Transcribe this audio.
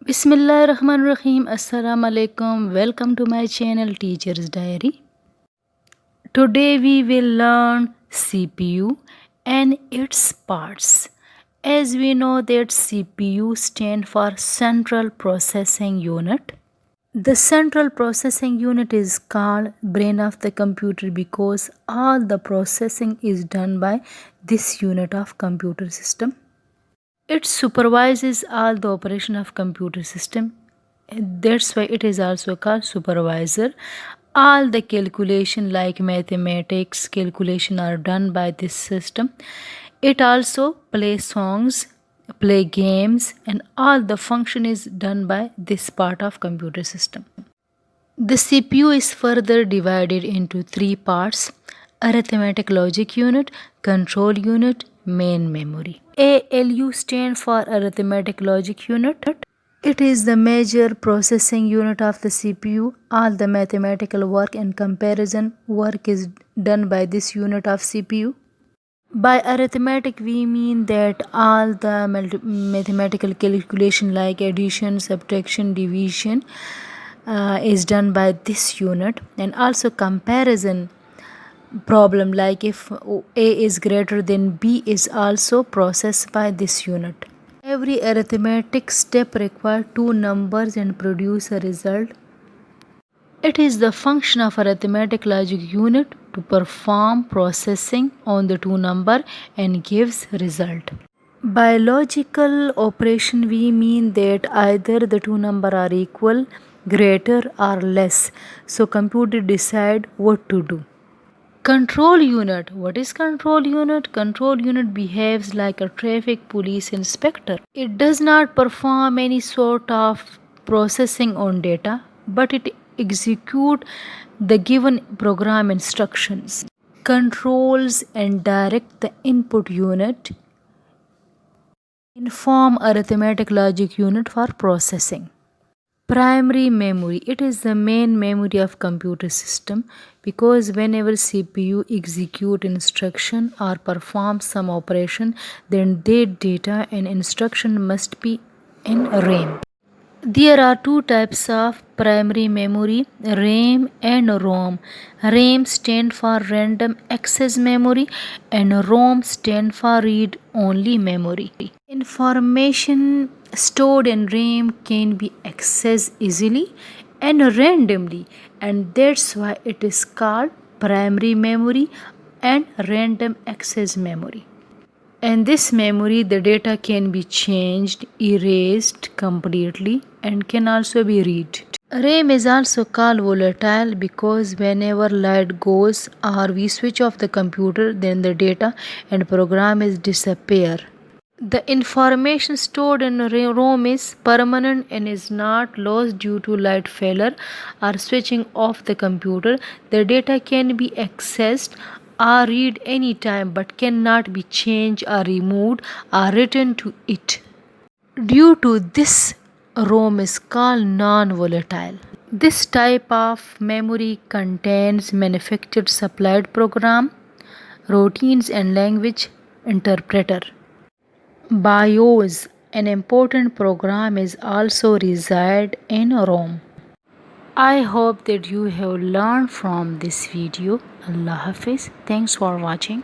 Bismillahirrahmanirrahim. Assalamu alaikum. Welcome to my channel Teacher's Diary. Today we will learn CPU and its parts. As we know that CPU stand for Central Processing Unit. The Central Processing Unit is called brain of the computer because all the processing is done by this unit of computer system. It supervises all the operation of computer system. That's why it is also called supervisor. All the calculation like mathematics calculation are done by this system. It also play songs, play games, and all the function is done by this part of computer system. The CPU is further divided into three parts: arithmetic logic unit, control unit, main memory. ALU stands for arithmetic logic unit. It is the major processing unit of the CPU. All the mathematical work and comparison work is done by this unit of CPU. By arithmetic, we mean that all the mathematical calculation like addition, subtraction, division is done by this unit, and also comparison problem like if A is greater than B is also processed by this unit. Every arithmetic step requires two numbers and produce a result. It is the function of arithmetic logic unit to perform processing on the two number and gives result. By logical operation we mean that either the two number are equal, greater or less, so computer decide what to do. Control unit. What is control unit? Control unit behaves like a traffic police inspector. It does not perform any sort of processing on data, but it execute the given program instructions. Controls and direct the input unit. Inform arithmetic logic unit for processing. Primary memory. It is the main memory of computer system because whenever CPU execute instruction or perform some operation, then that data and instruction must be in RAM. There are two types of primary memory, RAM and ROM. RAM stand for random access memory and ROM stand for read only memory. Information stored in RAM can be accessed easily and randomly, and that's why it is called primary memory and random access memory. In this memory, the data can be changed, erased completely, and can also be read. RAM is also called volatile because whenever light goes or we switch off the computer, then the data and program is disappear. The information stored in ROM is permanent and is not lost due to light failure or switching off the computer. The data can be accessed or read anytime but cannot be changed or removed or written to it. Due to this, ROM is called non-volatile. This type of memory contains manufactured supplied program, routines and language interpreter. BIOS, an important program, is also reside in ROM. I hope that you have learned from this video. Allah Hafiz. Thanks for watching.